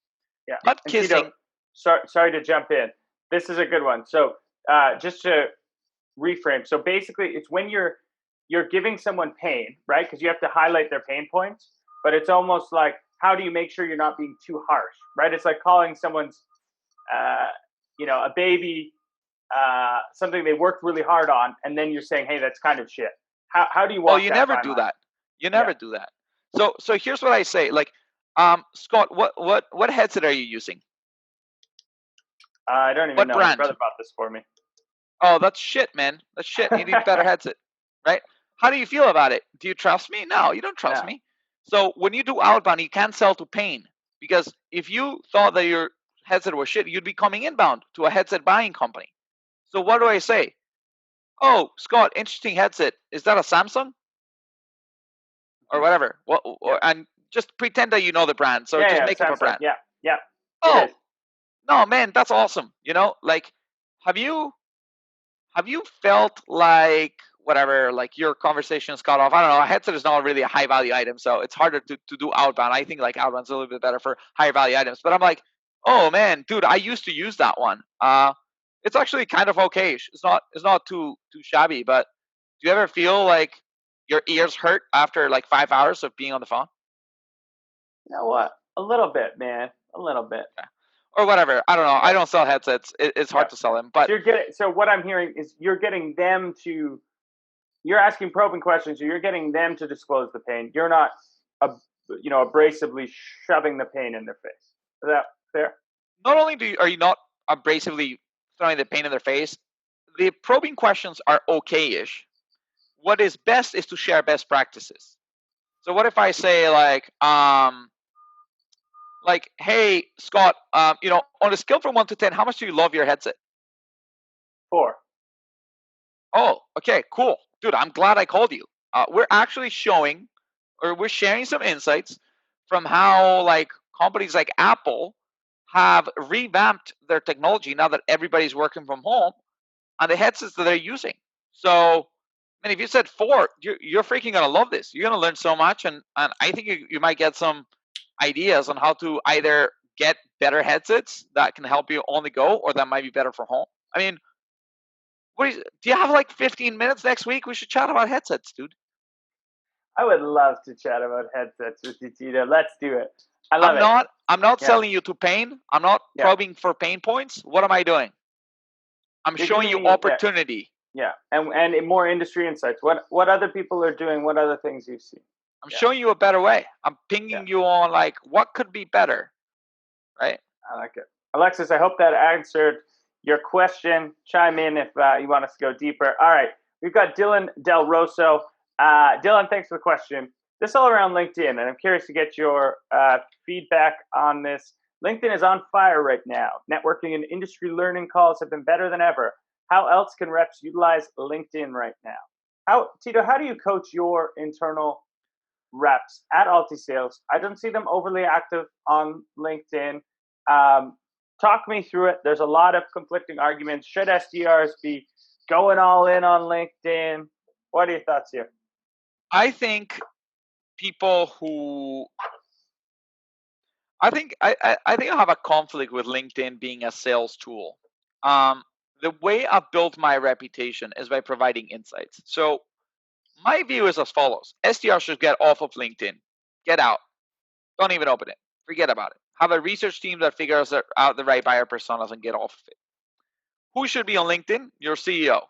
Yeah. Butt And kissing. Tito, sorry to jump in. This is a good one. So just to reframe. So basically, it's when you're giving someone pain, right? Because you have to highlight their pain points. But it's almost like, how do you make sure you're not being too harsh, right? It's like calling someone's, a baby, something they worked really hard on, and then you're saying, hey, that's kind of shit. How do you Oh, walk you that never fine do line? that. You never do that. So here's what I say. Like, Scott, what headset are you using? I don't even What know. My brand? brother bought this for me. Oh, that's shit, man. That's shit. You need a better headset, right? How do you feel about it? Do you trust me? No, you don't trust me. So when you do outbound, you can't sell to pain, because if you thought that your headset was shit, you'd be coming inbound to a headset buying company. So what do I say? Oh, Scott, interesting headset. Is that a Samsung or whatever? And just pretend that you know the brand. So just make up a brand. Yeah. Oh, no, man, that's awesome. Like, have you felt like whatever, like your conversations got off? I don't know. A headset is not really a high value item, so it's harder to do outbound. I think like outbound's a little bit better for higher value items. But I'm like, oh man, dude, I used to use that one. It's actually kind of okay. It's not too shabby. But do you ever feel like your ears hurt after like 5 hours of being on the phone? You know what? A little bit, man. A little bit. Yeah. Or whatever. I don't know. I don't sell headsets. It's hard to sell them. But so what I'm hearing is you're asking probing questions. So you're getting them to disclose the pain. You're not, abrasively shoving the pain in their face. Is that fair? Not only are you not abrasively throwing the pain in their face, the probing questions are okay-ish. What is best is to share best practices. So what if I say like, hey, Scott, on a scale from 1 to 10, how much do you love your headset? 4. Oh, okay, cool. Dude, I'm glad I called you. We're actually we're sharing some insights from how like companies like Apple have revamped their technology now that everybody's working from home, and the headsets that they're using. So, I mean, if you said 4, you're freaking gonna love this. You're gonna learn so much, and I think you might get some ideas on how to either get better headsets that can help you on the go, or that might be better for home. I mean, do you have like 15 minutes next week? We should chat about headsets, dude. I would love to chat about headsets with you, Tito. Let's do it. I love it. I'm not selling you to pain. I'm not probing for pain points. What am I doing? I'm showing you opportunity. Yeah, and more industry insights. What other people are doing? What other things you've seen? I'm showing you a better way. I'm pinging you on like what could be better, right? I like it, Alexis. I hope that answered your question. Chime in if you want us to go deeper. All right, we've got Dylan Del Rosso. Dylan, thanks for the question. This is all around LinkedIn, and I'm curious to get your feedback on this. LinkedIn is on fire right now. Networking and industry learning calls have been better than ever. How else can reps utilize LinkedIn right now? Tito, how do you coach your internal reps at AltiSales? I don't see them overly active on LinkedIn. Talk me through it. There's a lot of conflicting arguments. Should SDRs be going all in on LinkedIn? What are your thoughts here? I think people who I think I have a conflict with LinkedIn being a sales tool. The way I've built my reputation is by providing insights. So my view is as follows: SDR should get off of LinkedIn. Get out. Don't even open it. Forget about it. Have a research team that figures out the right buyer personas and get off of it. Who should be on LinkedIn? Your CEO.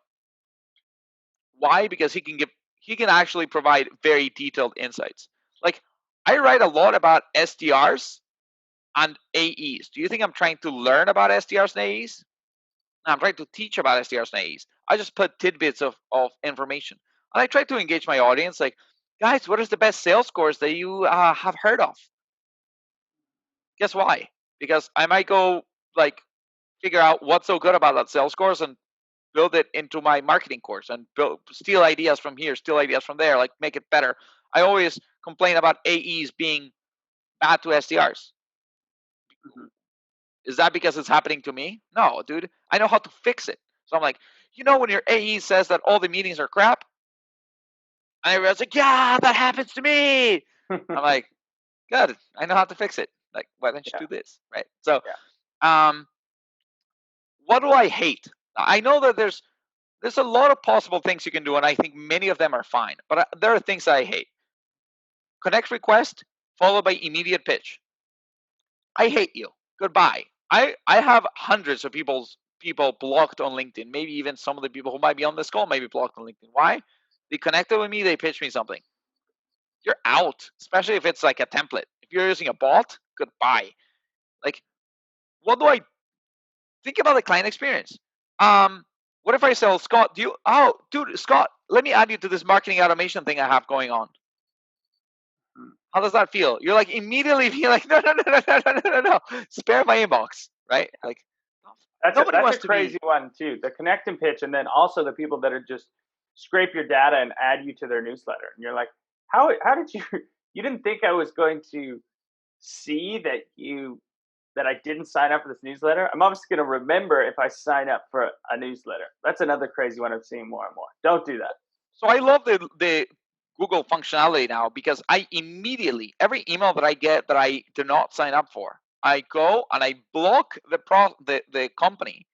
Why? Because he can actually provide very detailed insights. Like, I write a lot about SDRs and AEs. Do you think I'm trying to learn about SDRs and AEs? No, I'm trying to teach about SDRs and AEs. I just put tidbits of information. And I try to engage my audience like, guys, what is the best sales scores that you have heard of? Guess why? Because I might go like figure out what's so good about that sales course and build it into my marketing course and steal ideas from here, steal ideas from there, like make it better. I always complain about AEs being bad to SDRs. Is that because it's happening to me? No, dude. I know how to fix it. So I'm like, when your AE says that all the meetings are crap, and everyone's like, yeah, that happens to me. I'm like, good. I know how to fix it. Like, why don't you do this, right? So, what do I hate? I know that there's a lot of possible things you can do, and I think many of them are fine. But there are things that I hate. Connect request followed by immediate pitch. I hate you. Goodbye. I have hundreds of people blocked on LinkedIn. Maybe even some of the people who might be on this call may be blocked on LinkedIn. Why? They connected with me. They pitched me something. You're out, especially if it's like a template. If you're using a bot, goodbye. Like, what do I think about the client experience? What if I sell Scott? Dude, Scott, let me add you to this marketing automation thing I have going on. How does that feel? You're like immediately feel like no. Spare my inbox, right? Like that's a crazy one too. The connect and pitch, and then also the people that are just scrape your data and add you to their newsletter, and you're like, how did you didn't think I was going to see that I didn't sign up for this newsletter? I'm obviously going to remember if I sign up for a newsletter. That's another crazy one I'm seeing more and more. Don't do that. So I love the Google functionality now, because I immediately, every email that I get that I do not sign up for, I go and I block the company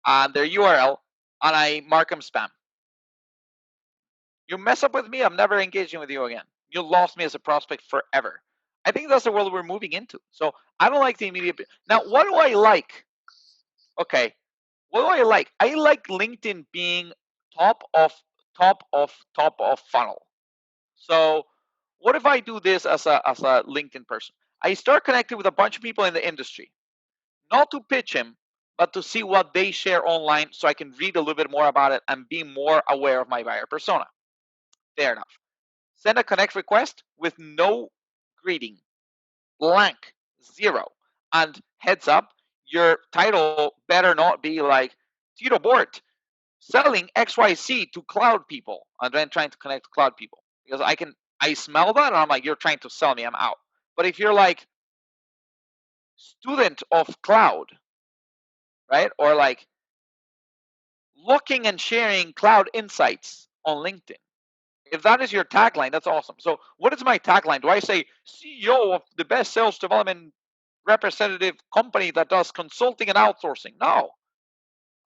and their URL, and I mark them spam. You mess up with me, I'm never engaging with you again. You lost me as a prospect forever. I think that's the world we're moving into. So I don't like the immediate. Now, what do I like? Okay, what do I like? I like LinkedIn being top of funnel. So what if I do this as a LinkedIn person? I start connecting with a bunch of people in the industry, not to pitch him, but to see what they share online, so I can read a little bit more about it and be more aware of my buyer persona. Fair enough. Send a connect request with no greeting, blank, 0. And heads up, your title better not be like Tito Bohrt selling XYZ to cloud people, and then trying to connect to cloud people. Because I smell that, and I'm like, you're trying to sell me, I'm out. But if you're like student of cloud, right? Or like looking and sharing cloud insights on LinkedIn, if that is your tagline, that's awesome. So what is my tagline? Do I say CEO of the best sales development representative company that does consulting and outsourcing? No.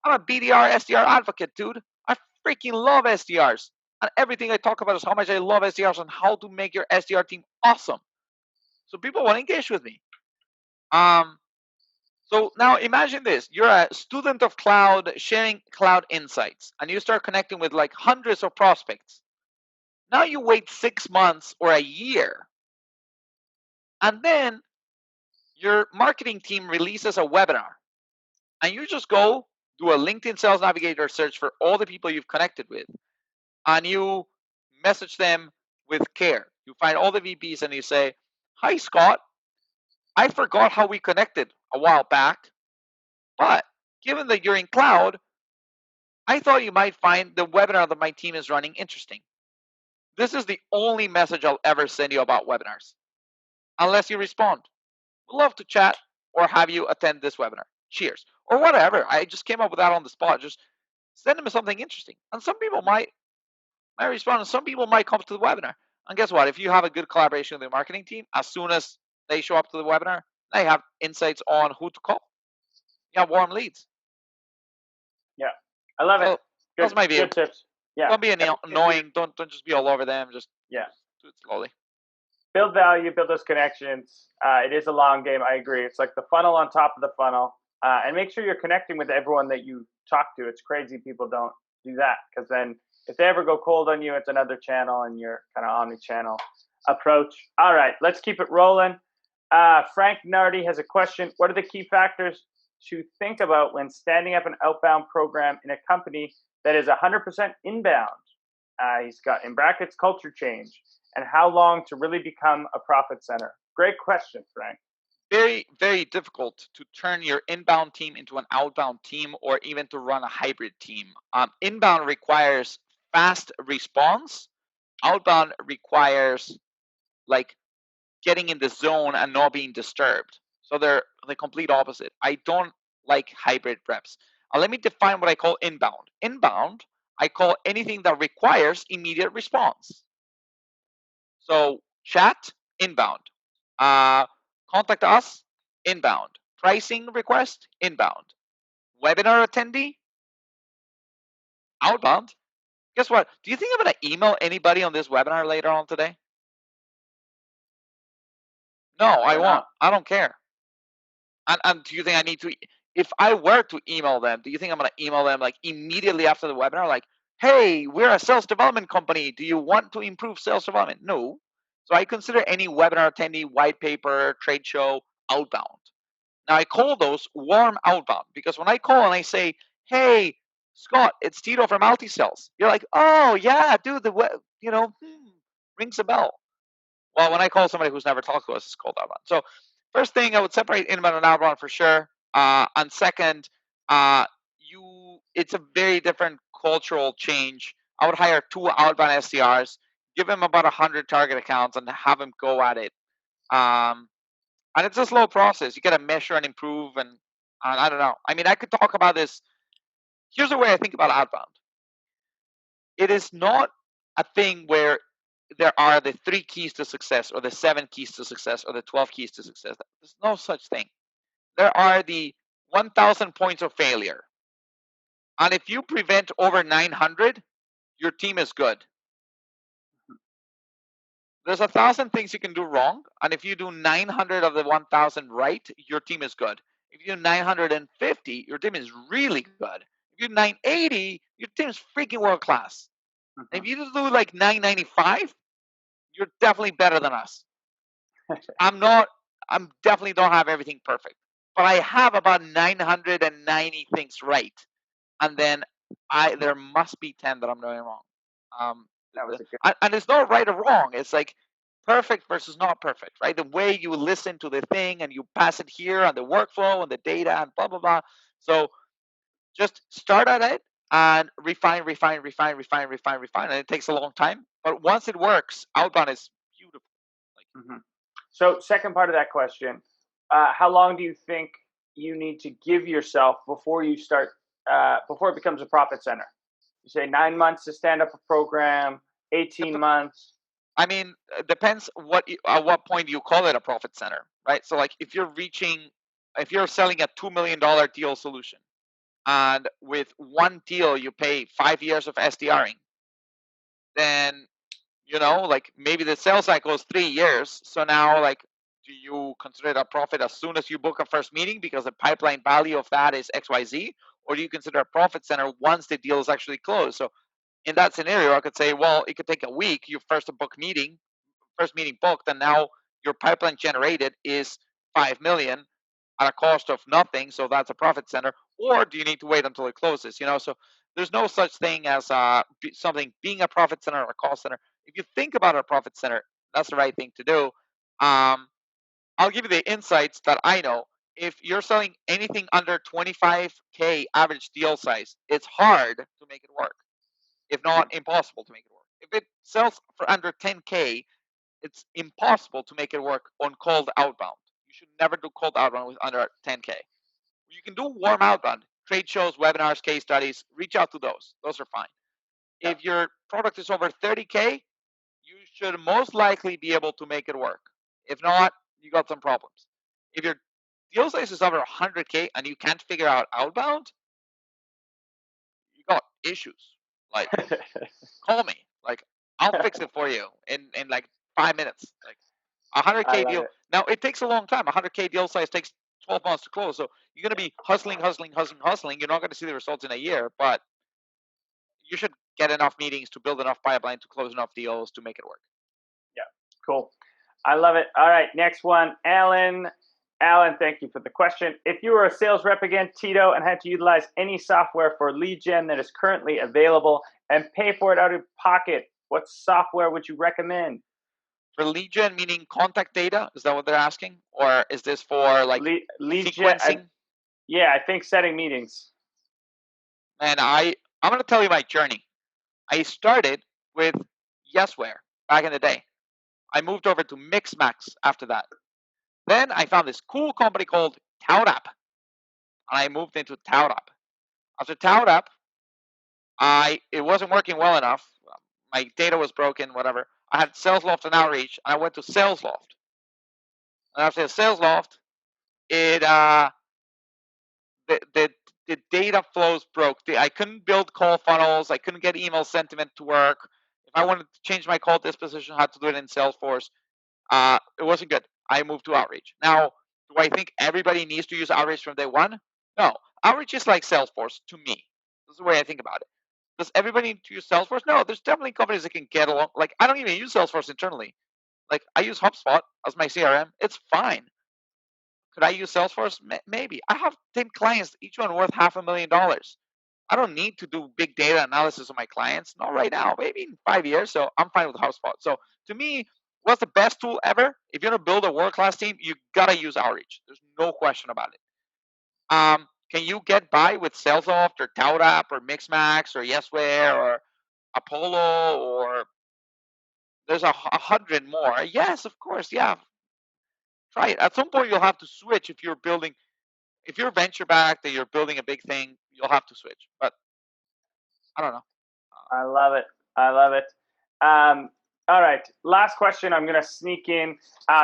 I'm a BDR, SDR advocate, dude. I freaking love SDRs. And everything I talk about is how much I love SDRs and how to make your SDR team awesome. So people want to engage with me. So now imagine this. You're a student of cloud sharing cloud insights, and you start connecting with like hundreds of prospects. Now you wait 6 months or a year, and then your marketing team releases a webinar, and you just go do a LinkedIn Sales Navigator search for all the people you've connected with, and you message them with care. You find all the VPs and you say, hi, Scott. I forgot how we connected a while back, but given that you're in cloud, I thought you might find the webinar that my team is running interesting. This is the only message I'll ever send you about webinars, unless you respond. We'd love to chat or have you attend this webinar. Cheers. Or whatever. I just came up with that on the spot. Just send them something interesting. And some people might respond, and some people might come to the webinar. And guess what? If you have a good collaboration with the marketing team, as soon as they show up to the webinar, they have insights on who to call. You have warm leads. Yeah. I love it. That's my view. Good tips. Yeah. Don't be annoying. Don't just be all over them. Just do it slowly. Build value, build those connections. It is a long game. I agree. It's like the funnel on top of the funnel. And make sure you're connecting with everyone that you talk to. It's crazy people don't do that, because then if they ever go cold on you, it's another channel, and you're kind of omni-channel approach. All right, let's keep it rolling. Frank Nardi has a question. What are the key factors to think about when standing up an outbound program in a company that is 100% inbound? He's got in brackets culture change, and how long to really become a profit center. Great question, Frank. Very, very difficult to turn your inbound team into an outbound team, or even to run a hybrid team. Inbound requires fast response. Outbound requires like getting in the zone and not being disturbed. So they're the complete opposite. I don't like hybrid reps. Let me define what I call inbound. Inbound, I call anything that requires immediate response. So chat, inbound. Contact us, inbound. Pricing request, inbound. Webinar attendee, outbound. Guess what? Do you think I'm going to email anybody on this webinar later on today? No, I won't. I don't care. And do you think I need to? If I were to email them, do you think I'm going to email them like immediately after the webinar? Like, hey, we're a sales development company. Do you want to improve sales development? No. So I consider any webinar attendee, white paper, trade show, outbound. Now I call those warm outbound because when I call and I say, hey, Scott, it's Tito from AltiSales. You're like, oh yeah, dude, rings a bell. Well, when I call somebody who's never talked to us, it's called outbound. So first thing, I would separate inbound and outbound for sure. And second, it's a very different cultural change. I would hire 2 outbound SDRs, give them about 100 target accounts, and have them go at it. And it's a slow process. You got to measure and improve, and I don't know. I mean, I could talk about this. Here's the way I think about outbound. It is not a thing where there are the 3 keys to success or the 7 keys to success or the 12 keys to success. There's no such thing. There are the 1,000 points of failure. And if you prevent over 900, your team is good. There's 1,000 things you can do wrong. And if you do 900 of the 1,000 right, your team is good. If you do 950, your team is really good. If you do 980, your team is freaking world class. If you do like 995, you're definitely better than us. I'm definitely don't have everything perfect, but I have about 990 things right, and then there must be 10 that I'm doing wrong. And it's not right or wrong. It's like perfect versus not perfect, right? The way you listen to the thing and you pass it here on the workflow and the data and blah blah blah. So just start at it and refine, and it takes a long time. But once it works, outbound is beautiful. So second part of that question, how long do you think you need to give yourself before you start, before it becomes a profit center? You say 9 months to stand up a program, 18 months. I mean, it depends at what point you call it a profit center, right? So like if you're selling a $2 million deal solution, and with one deal you pay 5 years of SDRing, then like maybe the sales cycle is 3 years. So now, like, do you consider it a profit as soon as you book a first meeting because the pipeline value of that is XYZ, or do you consider a profit center once the deal is actually closed? So in that scenario, I could say, well, it could take a week. Your first meeting booked, and now your pipeline generated is 5 million at a cost of nothing. So that's a profit center. Or do you need to wait until it closes? So there's no such thing as something being a profit center or a cost center. If you think about a profit center, that's the right thing to do. I'll give you the insights that I know. If you're selling anything under 25K average deal size, it's hard to make it work, if not impossible to make it work. If it sells for under 10K, it's impossible to make it work on cold outbound. You should never do cold outbound with under 10K. You can do warm outbound, trade shows, webinars, case studies. Reach out to those. Those are fine. Yeah. If your product is over 30K, you should most likely be able to make it work. If not, you got some problems. If your deal size is over 100K and you can't figure out outbound, you got issues. Like, call me. Like, I'll fix it for you in like 5 minutes. Like, 100K deal. Now, it takes a long time. 100K deal size takes 12 months to close. So you're going to be hustling. You're not going to see the results in a year, but you should get enough meetings to build enough pipeline to close enough deals to make it work. Yeah, cool. I love it. All right, next one, Alan. Alan, thank you for the question. If you were a sales rep again, Tito, and had to utilize any software for lead gen that is currently available and pay for it out of pocket, what software would you recommend? For lead gen, meaning contact data? Is that what they're asking? Or is this for like lead sequencing? Yeah, I think setting meetings. And I'm going to tell you my journey. I started with Yesware back in the day. I moved over to Mixmax after that. Then I found this cool company called ToutApp, and I moved into ToutApp. After ToutApp, it wasn't working well enough. My data was broken, whatever. I had SalesLoft and Outreach, and I went to SalesLoft. And after SalesLoft, it the data flows broke. I couldn't build call funnels. I couldn't get email sentiment to work. If I wanted to change my call disposition, I had to do it in Salesforce. It wasn't good. I moved to Outreach. Now, do I think everybody needs to use Outreach from day one? No. Outreach is like Salesforce to me. This is the way I think about it. Does everybody need to use Salesforce? No, there's definitely companies that can get along. Like, I don't even use Salesforce internally. Like, I use HubSpot as my CRM. It's fine. Could I use Salesforce? Maybe. I have 10 clients, each one worth $500,000. I don't need to do big data analysis of my clients. Not right now. Maybe in 5 years. So I'm fine with HubSpot. So to me, what's the best tool ever? If you're going to build a world-class team, you got to use Outreach. There's no question about it. Can you get by with SalesLoft or ToutApp or Mixmax or Yesware or Apollo or there's 100 more? Yes, of course. Yeah. Try it. At some point, you'll have to switch if you're building. If you're venture backed and you're building a big thing, you'll have to switch. But I don't know. I love it. I love it. All right. Last question. I'm going to sneak in.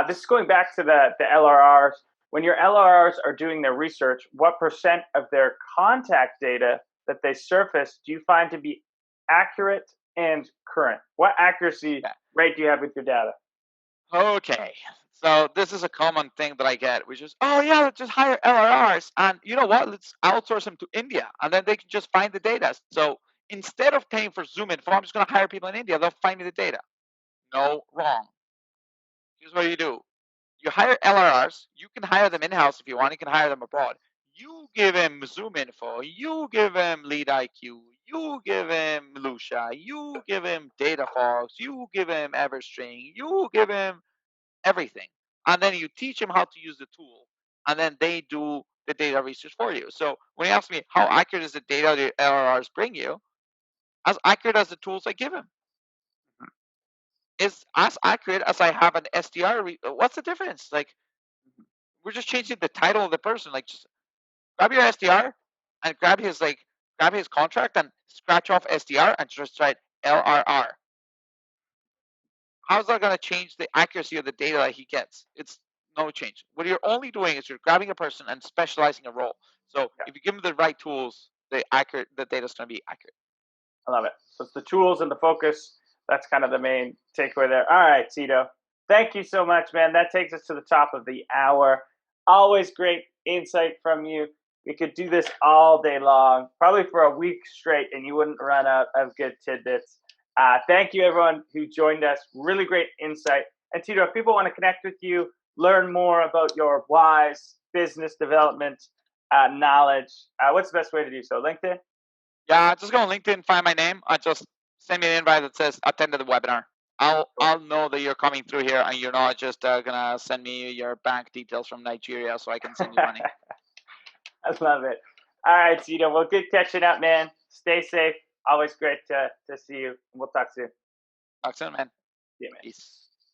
This is going back to the LRRs. When your LRRs are doing their research, what percent of their contact data that they surface do you find to be accurate and current? What accuracy rate do you have with your data? Okay. So this is a common thing that I get, which is, oh yeah, let's just hire LRRs. And you know what? Let's outsource them to India. And then they can just find the data. So instead of paying for Zoom info, I'm just going to hire people in India. They'll find me the data. No, wrong. Here's what you do. You hire LRRs. You can hire them in-house if you want. You can hire them abroad. You give him Zoom info. You give him Lead IQ. You give him Lucia. You give him Data Fox. You give him Everstring. You give him everything. And then you teach them how to use the tool. And then they do the data research for you. So when you ask me how accurate is the data the LRRs bring you, as accurate as the tools I give them. Is as accurate as I have an SDR. What's the difference? Like, we're just changing the title of the person. Like, just grab your SDR and grab his contract and scratch off SDR and just write LRR. How's that going to change the accuracy of the data that he gets? It's no change. What you're only doing is you're grabbing a person and specializing a role. So if you give them the right tools, the data is going to be accurate. I love it. So it's the tools and the focus. That's kind of the main takeaway there. All right, Tito. Thank you so much, man. That takes us to the top of the hour. Always great insight from you. We could do this all day long, probably for a week straight, and you wouldn't run out of good tidbits. Thank you, everyone who joined us. Really great insight. And Tito, if people want to connect with you, learn more about your wise business development knowledge, what's the best way to do so? LinkedIn? Yeah, just go on LinkedIn, find my name. Just send me an invite that says attend to the webinar. I'll know that you're coming through here and you're not just gonna send me your bank details from Nigeria so I can send you money. I love it. All right, Tito. Well, good catching up, man. Stay safe. Always great to see you. We'll talk soon. Talk soon, man. See you, man. Peace.